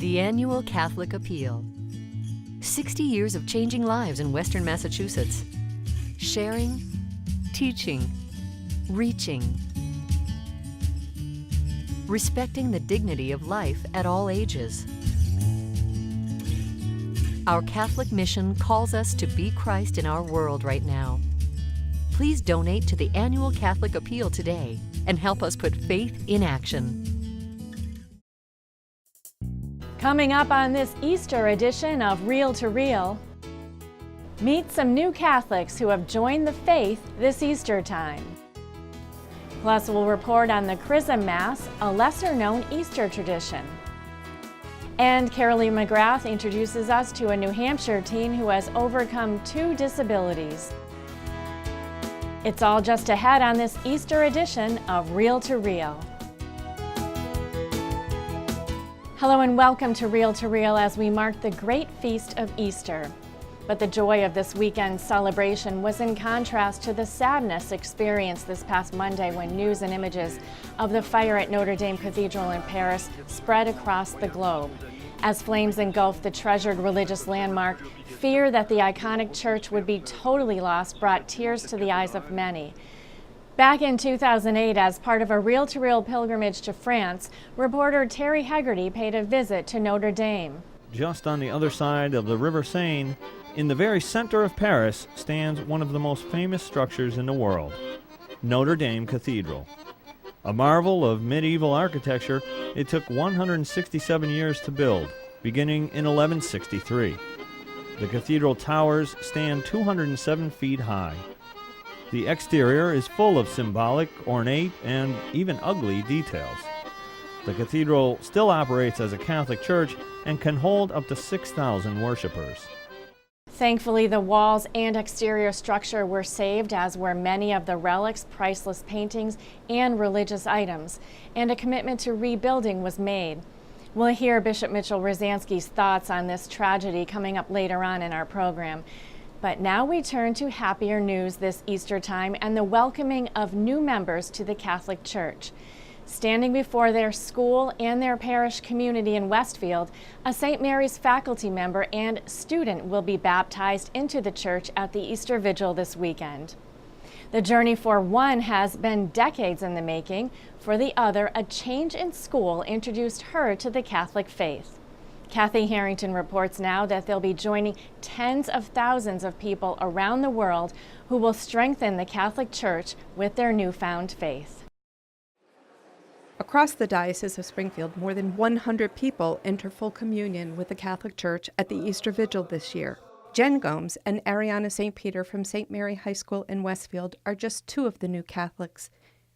The annual Catholic Appeal. 60 years of changing lives in Western Massachusetts. Sharing, teaching, reaching. Respecting the dignity of life at all ages. Our Catholic mission calls us to be Christ in our world right now. Please donate to the annual Catholic Appeal today and help us put faith in action. Coming up on this Easter edition of Reel to Reel, meet some new Catholics who have joined the faith this Easter time. Plus, we'll report on the Chrism Mass, a lesser-known Easter tradition. And Carolee McGrath introduces us to a New Hampshire teen who has overcome 2 disabilities. It's all just ahead on this Easter edition of Reel to Reel. Hello and welcome to Reel as we mark the great feast of Easter. But the joy of this weekend's celebration was in contrast to the sadness experienced this past Monday when news and images of the fire at Notre Dame Cathedral in Paris spread across the globe. As flames engulfed the treasured religious landmark, fear that the iconic church would be totally lost brought tears to the eyes of many. Back in 2008, as part of a reel-to-reel pilgrimage to France, reporter Terry Hegarty paid a visit to Notre Dame. Just on the other side of the River Seine, in the very center of Paris, stands one of the most famous structures in the world, Notre Dame Cathedral. A marvel of medieval architecture, it took 167 years to build, beginning in 1163. The cathedral towers stand 207 feet high. The exterior is full of symbolic, ornate, and even ugly details. The cathedral still operates as a Catholic church and can hold up to 6,000 worshipers. Thankfully, the walls and exterior structure were saved, as were many of the relics, priceless paintings, and religious items, and a commitment to rebuilding was made. We'll hear Bishop Mitchell Rosansky's thoughts on this tragedy coming up later on in our program. But now we turn to happier news this Easter time and the welcoming of new members to the Catholic Church. Standing before their school and their parish community in Westfield, a St. Mary's faculty member and student will be baptized into the church at the Easter Vigil this weekend. The journey for one has been decades in the making. For the other, a change in school introduced her to the Catholic faith. Kathy Harrington reports now that they'll be joining tens of thousands of people around the world who will strengthen the Catholic Church with their newfound faith. Across the Diocese of Springfield, more than 100 people enter full communion with the Catholic Church at the Easter Vigil this year. Jen Gomes and Ariana St. Peter from St. Mary High School in Westfield are just 2 of the new Catholics.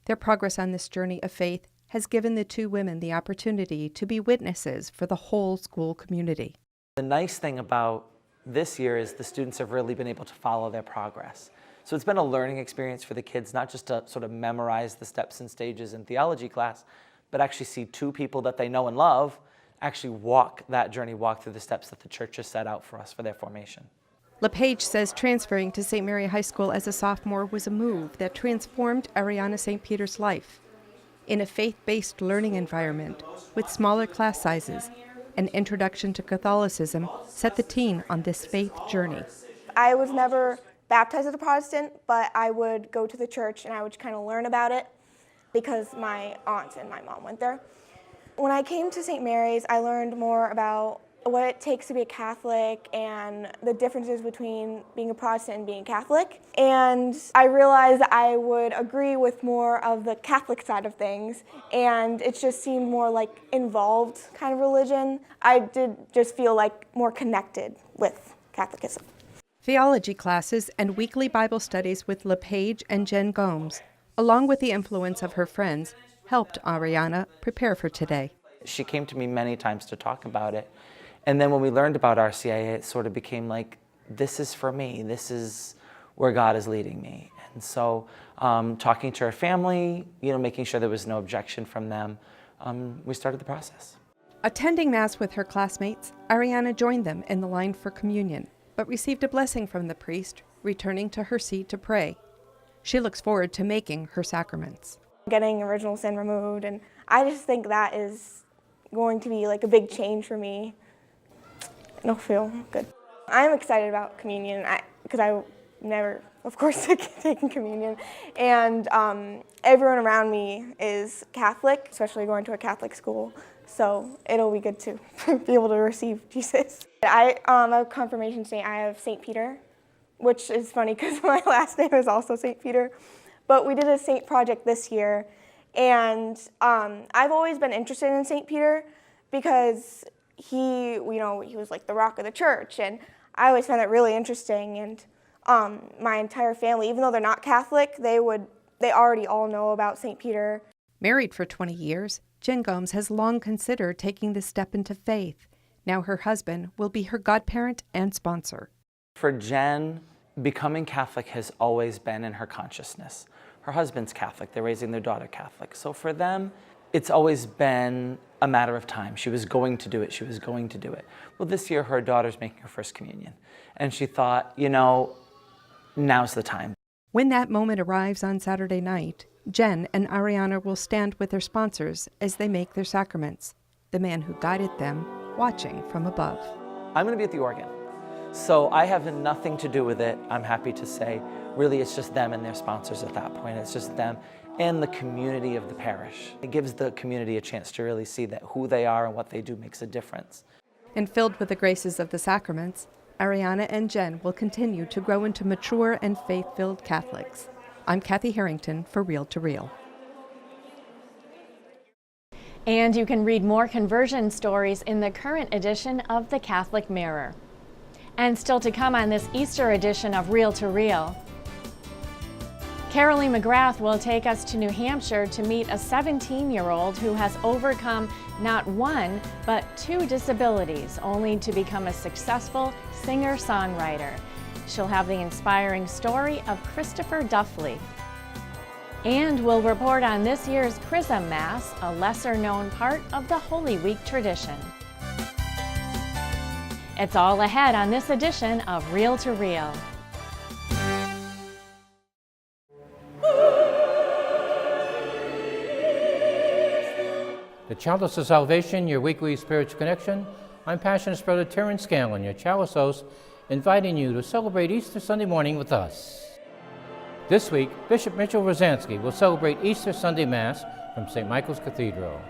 Their progress on this journey of faith has given the 2 women the opportunity to be witnesses for the whole school community. The nice thing about this year is the students have really been able to follow their progress. So it's been a learning experience for the kids, not just to sort of memorize the steps and stages in theology class, but actually see 2 people that they know and love actually walk that journey, walk through the steps that the church has set out for us for their formation. LePage says transferring to St. Mary High School as a sophomore was a move that transformed Ariana St. Peter's life. In a faith-based learning environment with smaller class sizes, an introduction to Catholicism set the teen on this faith journey. I was never baptized as a Protestant, but I would go to the church and I would kind of learn about it because my aunt and my mom went there. When I came to St. Mary's, I learned more about what it takes to be a Catholic and the differences between being a Protestant and being Catholic. And I realized I would agree with more of the Catholic side of things, and it just seemed more like involved kind of religion. I did just feel like more connected with Catholicism. Theology classes and weekly Bible studies with LePage and Jen Gomes, along with the influence of her friends, helped Ariana prepare for today. She came to me many times to talk about it. And then when we learned about RCIA, it sort of became like, this is for me. This is where God is leading me. And so talking to her family, making sure there was no objection from them, we started the process. Attending Mass with her classmates, Ariana joined them in the line for communion, but received a blessing from the priest, returning to her seat to pray. She looks forward to making her sacraments. Getting original sin removed, and I just think that is going to be like a big change for me. It'll feel good. I'm excited about communion because I never, of course, taken communion. And everyone around me is Catholic, especially going to a Catholic school. So it'll be good to be able to receive Jesus. I have a confirmation saint. I have St. Peter, which is funny because my last name is also St. Peter. But we did a saint project this year, and I've always been interested in St. Peter because he was like the rock of the church, and I always found that really interesting. And my entire family, even though they're not Catholic, they already all know about St. Peter. Married for 20 years, Jen Gomes has long considered taking the step into faith. Now her husband will be her godparent and sponsor. For Jen, becoming Catholic has always been in her consciousness. Her husband's Catholic, they're raising their daughter Catholic. So for them, it's always been a matter of time. She was going to do it, she was going to do it. Well, this year her daughter's making her first communion. And she thought, now's the time. When that moment arrives on Saturday night, Jen and Ariana will stand with their sponsors as they make their sacraments, the man who guided them watching from above. I'm going to be at the organ. So I have nothing to do with it, I'm happy to say. Really, it's just them and their sponsors at that point. It's just them and the community of the parish. It gives the community a chance to really see that who they are and what they do makes a difference. And filled with the graces of the sacraments, Ariana and Jen will continue to grow into mature and faith-filled Catholics. I'm Kathy Harrington for Real to Real. And you can read more conversion stories in the current edition of the Catholic Mirror. And still to come on this Easter edition of Real to Real, Carolee McGrath will take us to New Hampshire to meet a 17-year-old who has overcome not one, but 2 disabilities, only to become a successful singer-songwriter. She'll have the inspiring story of Christopher Duffley. And we'll report on this year's Chrism Mass, a lesser-known part of the Holy Week tradition. It's all ahead on this edition of Real to Real. The Chalice of Salvation, your weekly spiritual connection. I'm Passionist Brother Terrence Scanlon, your Chalice host, inviting you to celebrate Easter Sunday morning with us. This week, Bishop Mitchell Rosansky will celebrate Easter Sunday Mass from St. Michael's Cathedral.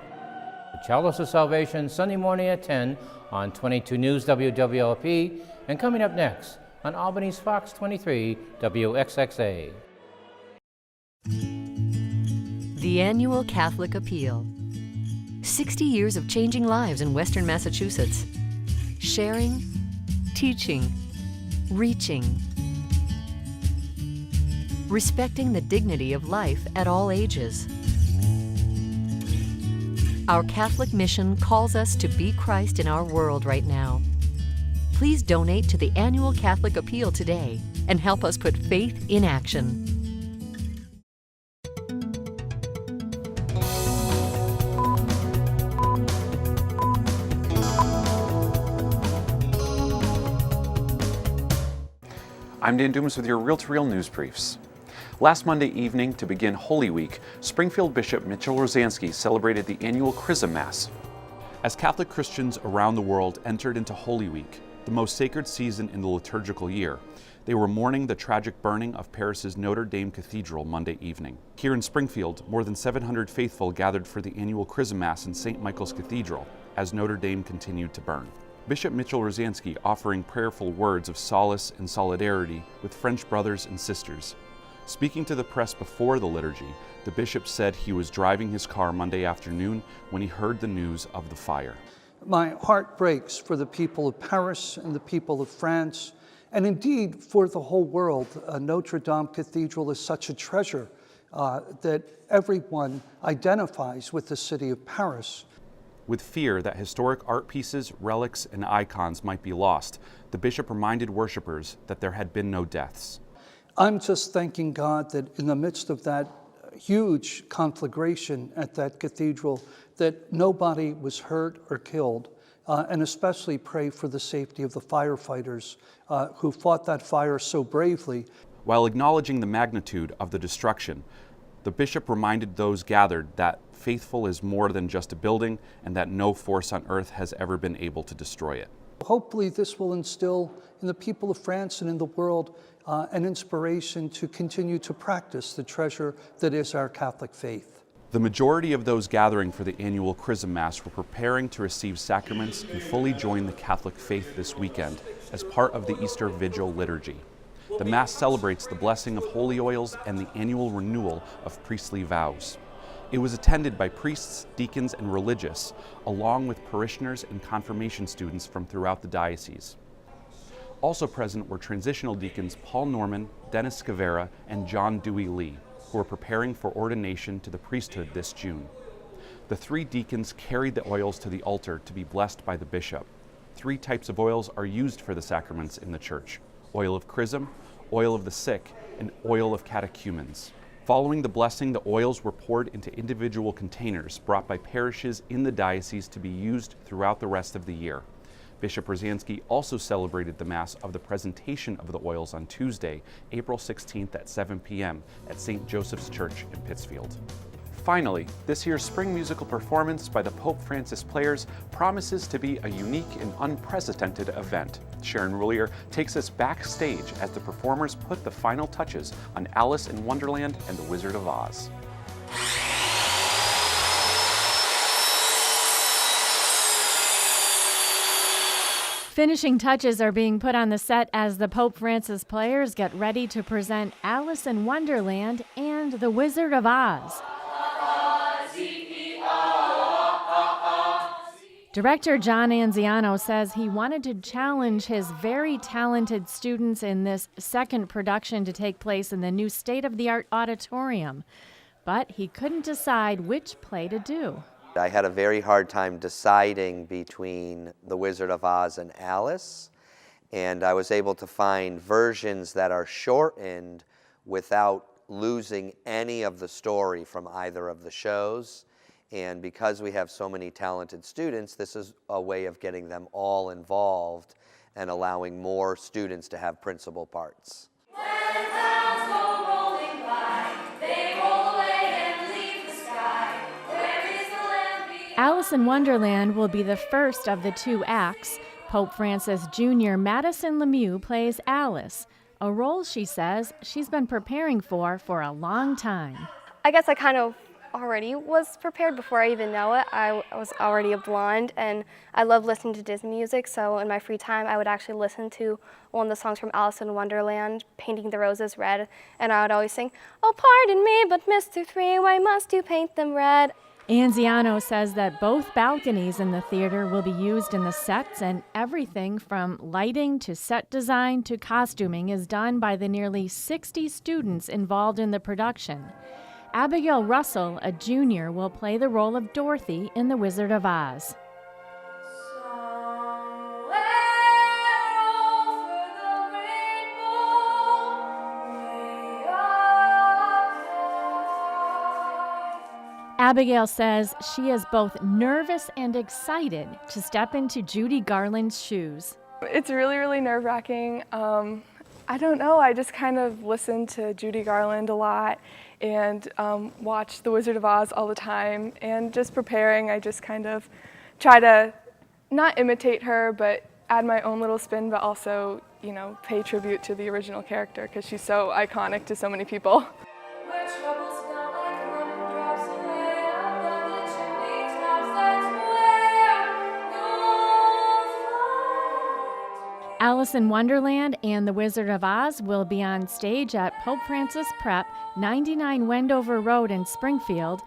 The Chalice of Salvation, Sunday morning at 10 on 22 News WWLP, and coming up next on Albany's Fox 23 WXXA. The Annual Catholic Appeal. 60 years of changing lives in Western Massachusetts. Sharing, teaching, reaching. Respecting the dignity of life at all ages. Our Catholic mission calls us to be Christ in our world right now. Please donate to the Annual Catholic Appeal today and help us put faith in action. I'm Dan Dumas with your Real to Real news briefs. Last Monday evening, to begin Holy Week, Springfield Bishop Mitchell Rosansky celebrated the annual Chrism Mass. As Catholic Christians around the world entered into Holy Week, the most sacred season in the liturgical year, they were mourning the tragic burning of Paris's Notre Dame Cathedral Monday evening. Here in Springfield, more than 700 faithful gathered for the annual Chrism Mass in St. Michael's Cathedral as Notre Dame continued to burn. Bishop Mitchell Rosansky offering prayerful words of solace and solidarity with French brothers and sisters. Speaking to the press before the liturgy, the bishop said he was driving his car Monday afternoon when he heard the news of the fire. My heart breaks for the people of Paris and the people of France, and indeed for the whole world. Notre Dame Cathedral is such a treasure that everyone identifies with the city of Paris. With fear that historic art pieces, relics, and icons might be lost, the bishop reminded worshipers that there had been no deaths. I'm just thanking God that in the midst of that huge conflagration at that cathedral, that nobody was hurt or killed, and especially pray for the safety of the firefighters who fought that fire so bravely. While acknowledging the magnitude of the destruction, The bishop reminded those gathered that faithful is more than just a building and that no force on earth has ever been able to destroy it. Hopefully this will instill in the people of France and in the world an inspiration to continue to practice the treasure that is our Catholic faith. The majority of those gathering for the annual Chrism Mass were preparing to receive sacraments and fully join the Catholic faith this weekend as part of the Easter Vigil liturgy. The Mass celebrates the blessing of holy oils and the annual renewal of priestly vows. It was attended by priests, deacons, and religious, along with parishioners and confirmation students from throughout the diocese. Also present were transitional deacons Paul Norman, Dennis Scavera, and John Dewey Lee, who are preparing for ordination to the priesthood this June. The 3 deacons carried the oils to the altar to be blessed by the bishop. 3 types of oils are used for the sacraments in the church: oil of chrism, oil of the sick, and oil of catechumens. Following the blessing, the oils were poured into individual containers brought by parishes in the diocese to be used throughout the rest of the year. Bishop Rosansky also celebrated the Mass of the presentation of the oils on Tuesday, April 16th at 7 p.m. at St. Joseph's Church in Pittsfield. Finally, this year's spring musical performance by the Pope Francis Players promises to be a unique and unprecedented event. Sharon Roulier takes us backstage as the performers put the final touches on Alice in Wonderland and the Wizard of Oz. Finishing touches are being put on the set as the Pope Francis Players get ready to present Alice in Wonderland and the Wizard of Oz. Director John Anziano says he wanted to challenge his very talented students in this second production to take place in the new state-of-the-art auditorium, but he couldn't decide which play to do. I had a very hard time deciding between The Wizard of Oz and Alice, and I was able to find versions that are shortened without losing any of the story from either of the shows. And because we have so many talented students, this is a way of getting them all involved and allowing more students to have principal parts. When clouds go rolling by, they roll away and leave the sky. Where is the land beyond? Alice in Wonderland will be the first of the 2 acts. Pope Francis Jr. Madison Lemieux plays Alice, a role she says she's been preparing for a long time. I guess I kind of already was prepared before I even know it. I was already a blonde and I love listening to Disney music, so in my free time I would actually listen to one of the songs from Alice in Wonderland, Painting the Roses Red, and I would always sing, "Oh, pardon me, but Mr. Three, why must you paint them red?" Anziano says that both balconies in the theater will be used in the sets, and everything from lighting to set design to costuming is done by the nearly 60 students involved in the production. Abigail Russell, a junior, will play the role of Dorothy in The Wizard of Oz. Abigail says she is both nervous and excited to step into Judy Garland's shoes. It's really, really nerve-wracking. I don't know, I just kind of listen to Judy Garland a lot and watch The Wizard of Oz all the time, and just preparing, I just kind of try to not imitate her, but add my own little spin, but also, you know, pay tribute to the original character because she's so iconic to so many people. Alice in Wonderland and The Wizard of Oz will be on stage at Pope Francis Prep, 99 Wendover Road in Springfield,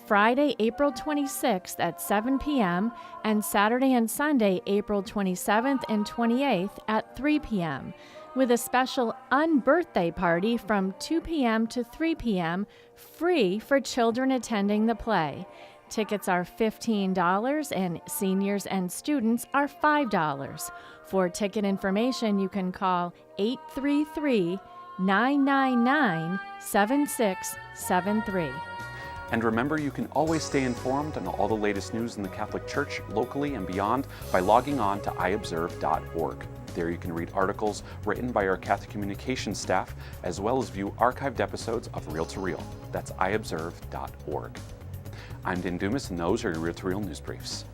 Friday, April 26th at 7 p.m. and Saturday and Sunday, April 27th and 28th at 3 p.m., with a special unbirthday party from 2 p.m. to 3 p.m., free for children attending the play. Tickets are $15 and seniors and students are $5. For ticket information, you can call 833-999-7673. And remember, you can always stay informed on all the latest news in the Catholic Church, locally and beyond, by logging on to iobserve.org. There you can read articles written by our Catholic communications staff, as well as view archived episodes of Real to Real. That's iobserve.org. I'm Dan Dumas, and those are your Real to Real news briefs.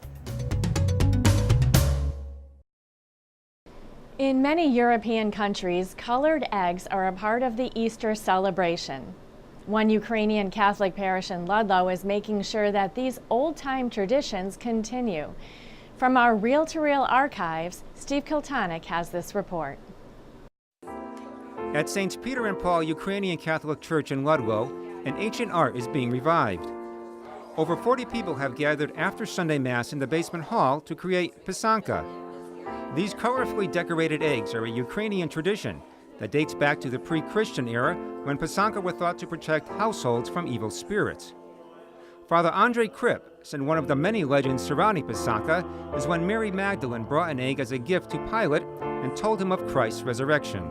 In many European countries, colored eggs are a part of the Easter celebration. One Ukrainian Catholic parish in Ludlow is making sure that these old-time traditions continue. From our Real to Real archives, Steve Kiltonic has this report. At St. Peter and Paul Ukrainian Catholic Church in Ludlow, an ancient art is being revived. Over 40 people have gathered after Sunday Mass in the basement hall to create pisanka. These colorfully decorated eggs are a Ukrainian tradition that dates back to the pre-Christian era when pisanka were thought to protect households from evil spirits. Father Andrei Kripp said one of the many legends surrounding pisanka is when Mary Magdalene brought an egg as a gift to Pilate and told him of Christ's resurrection.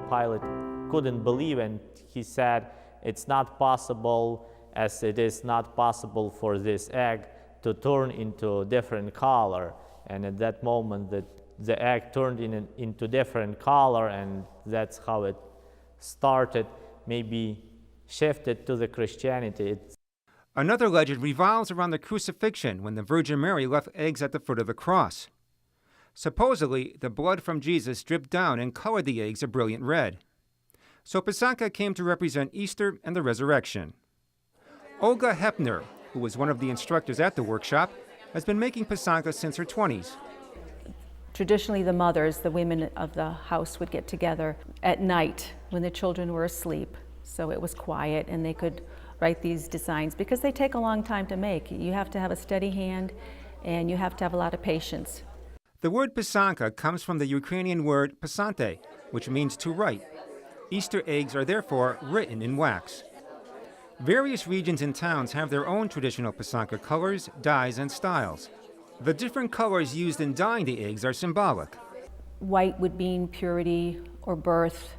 Pilate couldn't believe, and he said, "It's not possible, as it is not possible for this egg to turn into a different color." And at that moment, the egg turned into different color, and that's how it started, maybe shifted to the Christianity. Another legend revolves around the crucifixion when the Virgin Mary left eggs at the foot of the cross. Supposedly, the blood from Jesus dripped down and colored the eggs a brilliant red. So pisanka came to represent Easter and the resurrection. Olga Hepner, who was one of the instructors at the workshop, has been making pisanka since her 20s. Traditionally, the mothers, the women of the house, would get together at night when the children were asleep, so it was quiet and they could write these designs because they take a long time to make. You have to have a steady hand and you have to have a lot of patience. The word pisanka comes from the Ukrainian word pisante, which means to write. Easter eggs are therefore written in wax. Various regions and towns have their own traditional pisanka colors, dyes, and styles. The different colors used in dyeing the eggs are symbolic. White would mean purity or birth.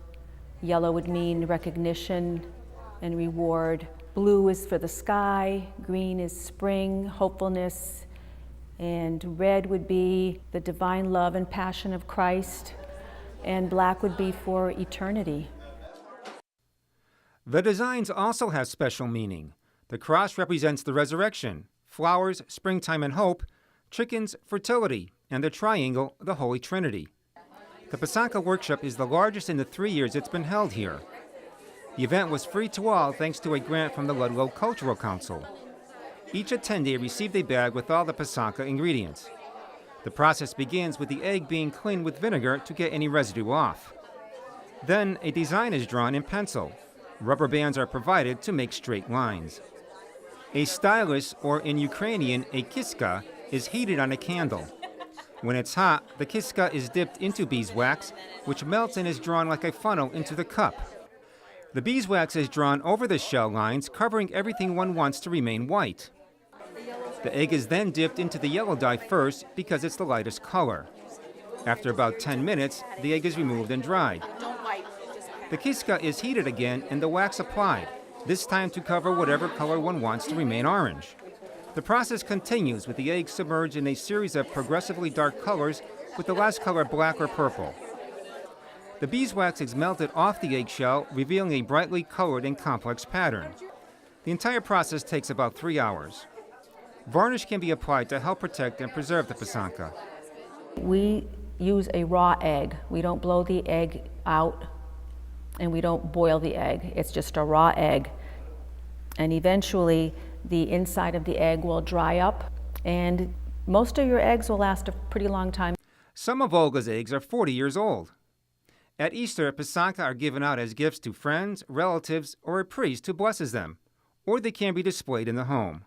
Yellow would mean recognition and reward. Blue is for the sky. Green is spring, hopefulness. And red would be the divine love and passion of Christ. And black would be for eternity. The designs also have special meaning. The cross represents the resurrection, flowers, springtime and hope, chickens, fertility, and the triangle, the Holy Trinity. The Pisanka Workshop is the largest in the 3 years it's been held here. The event was free to all thanks to a grant from the Ludlow Cultural Council. Each attendee received a bag with all the Pisanka ingredients. The process begins with the egg being cleaned with vinegar to get any residue off. Then a design is drawn in pencil. Rubber bands are provided to make straight lines. A stylus, or in Ukrainian, a kiska, is heated on a candle. When it's hot, the kiska is dipped into beeswax, which melts and is drawn like a funnel into the cup. The beeswax is drawn over the shell lines, covering everything one wants to remain white. The egg is then dipped into the yellow dye first because it's the lightest color. After about 10 minutes, the egg is removed and dried. The kiska is heated again and the wax applied, this time to cover whatever color one wants to remain orange. The process continues with the egg submerged in a series of progressively dark colors with the last color black or purple. The beeswax is melted off the eggshell, revealing a brightly colored and complex pattern. The entire process takes about 3 hours. Varnish can be applied to help protect and preserve the Pisanka. We use a raw egg. We don't blow the egg out and we don't boil the egg. It's just a raw egg. And eventually the inside of the egg will dry up and most of your eggs will last a pretty long time. Some of Olga's eggs are 40 years old. At Easter, Pisanka are given out as gifts to friends, relatives, or a priest who blesses them, or they can be displayed in the home.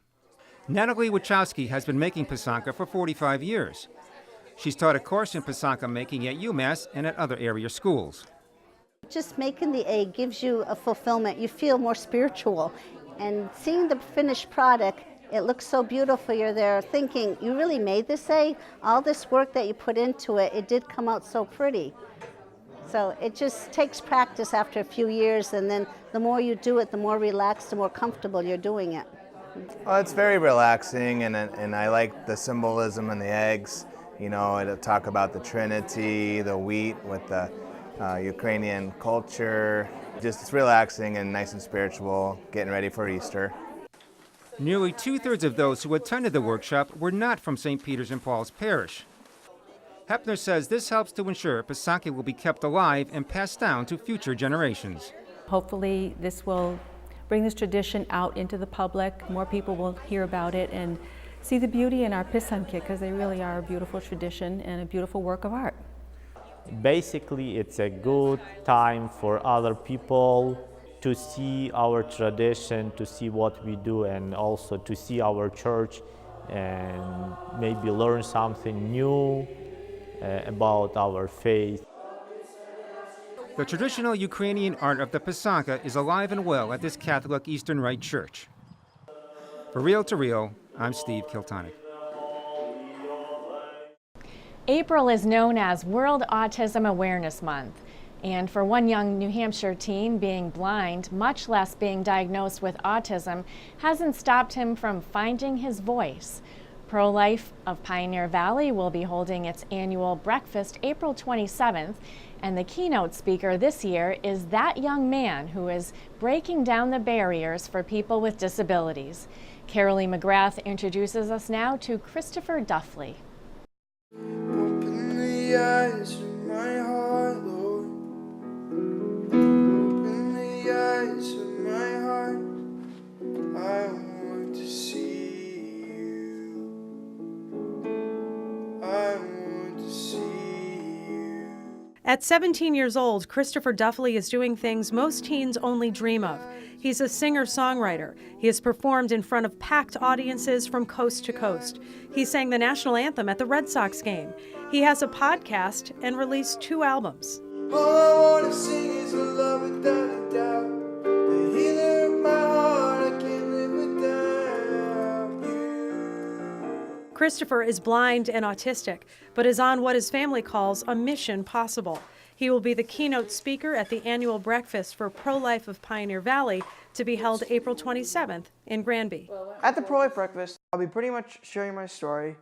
Natalie Wachowski has been making Pisanka for 45 years. She's taught a course in Pisanka making at UMass and at other area schools. Just making the egg gives you a fulfillment. You feel more spiritual. And seeing the finished product, it looks so beautiful. You're there thinking, you really made this egg? All this work that you put into it, it did come out so pretty. So it just takes practice after a few years, and then the more you do it, the more relaxed, the more comfortable you're doing it. Well, it's very relaxing, and I like the symbolism in the eggs. You know, it'll talk about the Trinity, the wheat with the Ukrainian culture. Just it's relaxing and nice and spiritual, getting ready for Easter. Nearly 2/3 of those who attended the workshop were not from St. Peter's and Paul's Parish. Hepner says this helps to ensure Pasakha will be kept alive and passed down to future generations. Hopefully this will bring this tradition out into the public. More people will hear about it and see the beauty in our Pisanki, because they really are a beautiful tradition and a beautiful work of art. Basically, it's a good time for other people to see our tradition, to see what we do, and also to see our church and maybe learn something new about our faith. The traditional Ukrainian art of the Pasakha is alive and well at this Catholic Eastern Rite Church. For Real to Real, I'm Steve Kiltonic. April is known as World Autism Awareness Month. And for one young New Hampshire teen, being blind, much less being diagnosed with autism, hasn't stopped him from finding his voice. Pro-Life of Pioneer Valley will be holding its annual breakfast April 27th, and the keynote speaker this year is that young man who is breaking down the barriers for people with disabilities. Carolee McGrath introduces us now to Christopher Duffley. Open the eyes of my heart, Lord. Open the eyes of my heart. I want to see you. I want to see you. At 17 years old, Christopher Duffley is doing things most teens only dream of. He's a singer-songwriter. He has performed in front of packed audiences from coast to coast. He sang the national anthem at the Red Sox game. He has a podcast and released 2 albums. All I want to sing is a love without a doubt. The healer of my heart, I can't live without you. Christopher is blind and autistic, but is on what his family calls a mission possible. He will be the keynote speaker at the annual breakfast for Pro-Life of Pioneer Valley, to be held April 27th in Granby. At the Pro-Life breakfast, I'll be pretty much sharing my story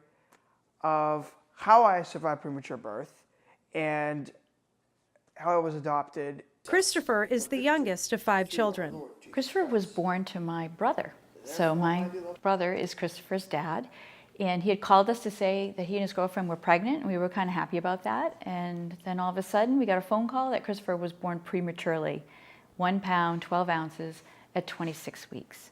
of how I survived premature birth and how I was adopted. Christopher is the youngest of 5 children. Christopher was born to my brother. So my brother is Christopher's dad. And he had called us to say that he and his girlfriend were pregnant, and we were kind of happy about that. And then all of a sudden, we got a phone call that Christopher was born prematurely, 1 pound, 12 ounces at 26 weeks.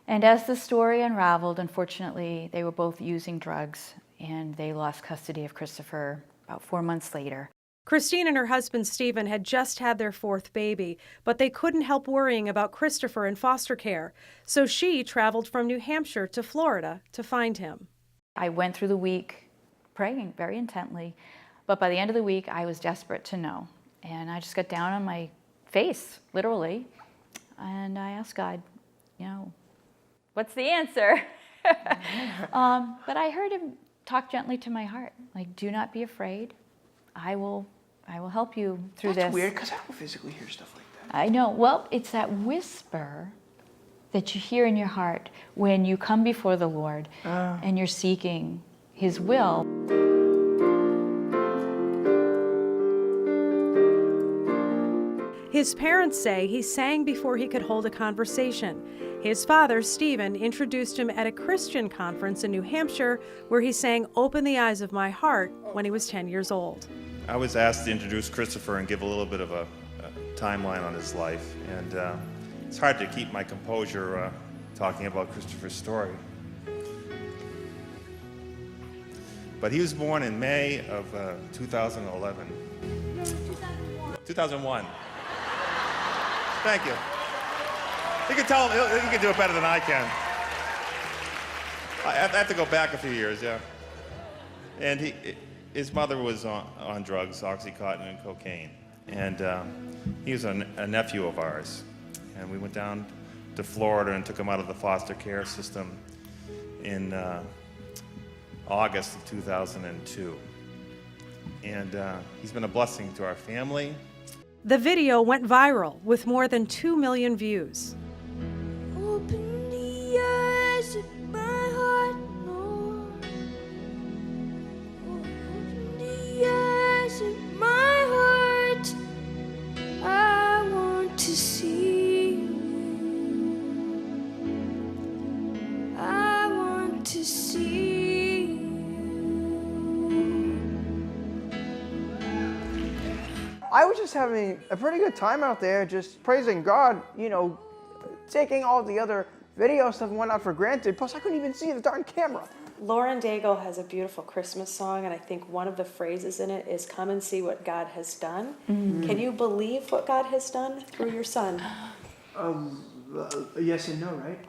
And as the story unraveled, unfortunately, they were both using drugs, and they lost custody of Christopher about 4 months later. Christine and her husband Stephen had just had their 4th baby, but they couldn't help worrying about Christopher in foster care. So she traveled from New Hampshire to Florida to find him. I went through the week praying very intently, but by the end of the week, I was desperate to know. And I just got down on my face, literally, and I asked God, you know, what's the answer? But I heard him talk gently to my heart, like, do not be afraid. I will help you through this. That's weird, because I don't physically hear stuff like that. I know. Well, it's that whisper that you hear in your heart when you come before the Lord and you're seeking His will. His parents say he sang before he could hold a conversation. His father, Stephen, introduced him at a Christian conference in New Hampshire where he sang "Open the Eyes of My Heart" when he was 10 years old. I was asked to introduce Christopher and give a little bit of a timeline on his life, and it's hard to keep my composure talking about Christopher's story. But he was born in May of 2011. 2001. Thank you. You can tell him, he can do it better than I can. I have to go back a few years, yeah. And his mother was on drugs, Oxycontin and cocaine. And he was a nephew of ours. And we went down to Florida and took him out of the foster care system in August of 2002. And he's been a blessing to our family. The video went viral with more than 2 million views. Open the eyes I was just having a pretty good time out there, just praising God, you know, taking all the other video stuff and whatnot for granted. Plus, I couldn't even see the darn camera. Lauren Daigle has a beautiful Christmas song, and I think one of the phrases in it is, "Come and see what God has done." Can you believe what God has done through your son? Yes and no, right?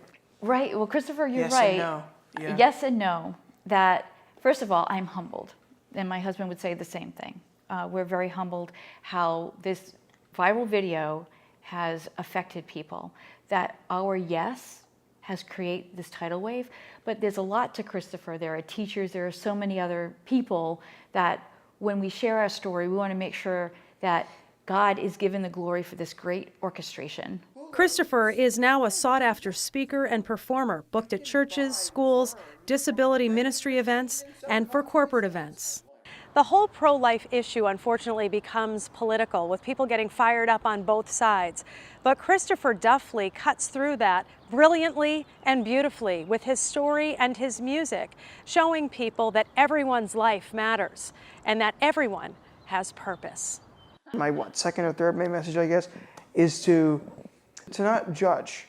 Right. Well, Christopher, you're Yes right. and no. Yeah. Yes and no. That, first of all, I'm humbled. And my husband would say the same thing. We're very humbled how this viral video has affected people. That our yes has created this tidal wave. But there's a lot to Christopher. There are teachers, there are so many other people that when we share our story, we want to make sure that God is given the glory for this great orchestration. Christopher is now a sought-after speaker and performer, booked at churches, schools, disability ministry events, and for corporate events. The whole pro-life issue, unfortunately, becomes political, with people getting fired up on both sides. But Christopher Duffley cuts through that brilliantly and beautifully with his story and his music, showing people that everyone's life matters and that everyone has purpose. My second or third main message, I guess, is to not judge,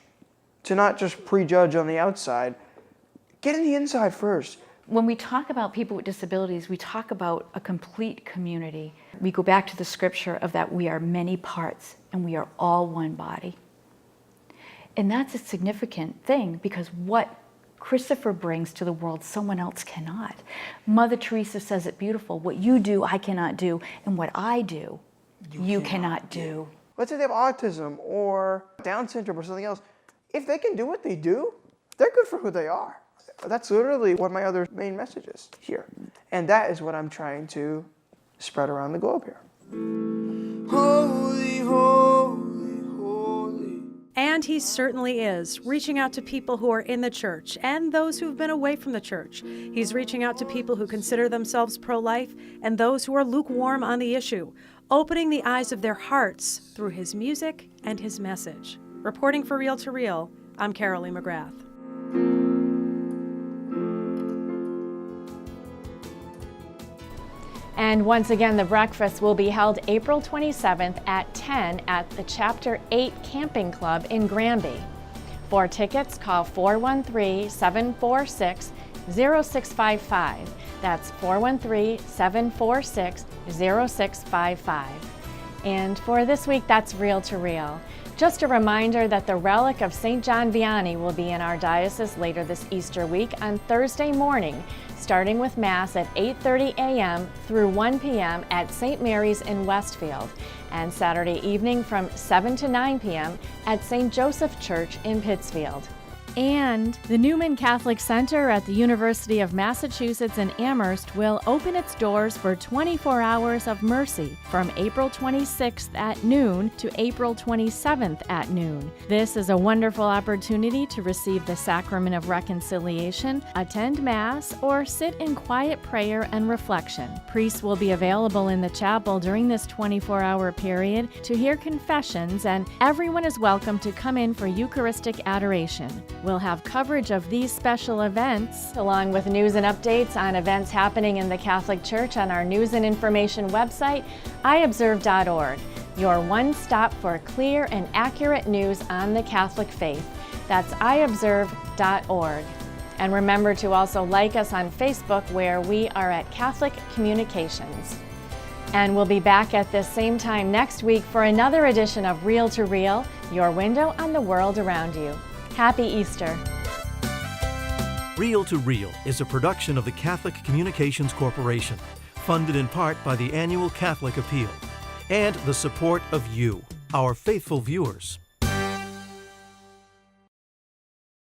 to not just prejudge on the outside. Get in the inside first. When we talk about people with disabilities, we talk about a complete community. We go back to the scripture of that we are many parts and we are all one body. And that's a significant thing because what Christopher brings to the world, someone else cannot. Mother Teresa says it beautiful. What you do, I cannot do. And what I do, you cannot do. Let's say they have autism or Down syndrome or something else. If they can do what they do, they're good for who they are. That's literally what my other main message is here. And that is what I'm trying to spread around the globe here. Holy, holy, holy. And he certainly is, reaching out to people who are in the church and those who've been away from the church. He's reaching out to people who consider themselves pro-life and those who are lukewarm on the issue, opening the eyes of their hearts through his music and his message. Reporting for Reel to Reel, I'm Carolee McGrath. And once again, the breakfast will be held April 27th at 10 at the Chapter 8 Camping Club in Granby. For tickets, call 413-746-0655. That's 413-746-0655. And for this week, that's Reel to Reel. Just a reminder that the relic of St. John Vianney will be in our diocese later this Easter week on Thursday morning, starting with Mass at 8:30 a.m. through 1 p.m. at St. Mary's in Westfield, and Saturday evening from 7 to 9 p.m. at St. Joseph Church in Pittsfield. And the Newman Catholic Center at the University of Massachusetts in Amherst will open its doors for 24 Hours of Mercy from April 26th at noon to April 27th at noon. This is a wonderful opportunity to receive the Sacrament of Reconciliation, attend Mass, or sit in quiet prayer and reflection. Priests will be available in the chapel during this 24-hour period to hear confessions, and everyone is welcome to come in for Eucharistic adoration. We'll have coverage of these special events, along with news and updates on events happening in the Catholic Church on our news and information website, iobserve.org, your one-stop for clear and accurate news on the Catholic faith. That's iobserve.org. And remember to also like us on Facebook, where we are at Catholic Communications. And we'll be back at this same time next week for another edition of Reel to Reel, your window on the world around you. Happy Easter. Reel to Reel is a production of the Catholic Communications Corporation, funded in part by the annual Catholic Appeal, and the support of you, our faithful viewers.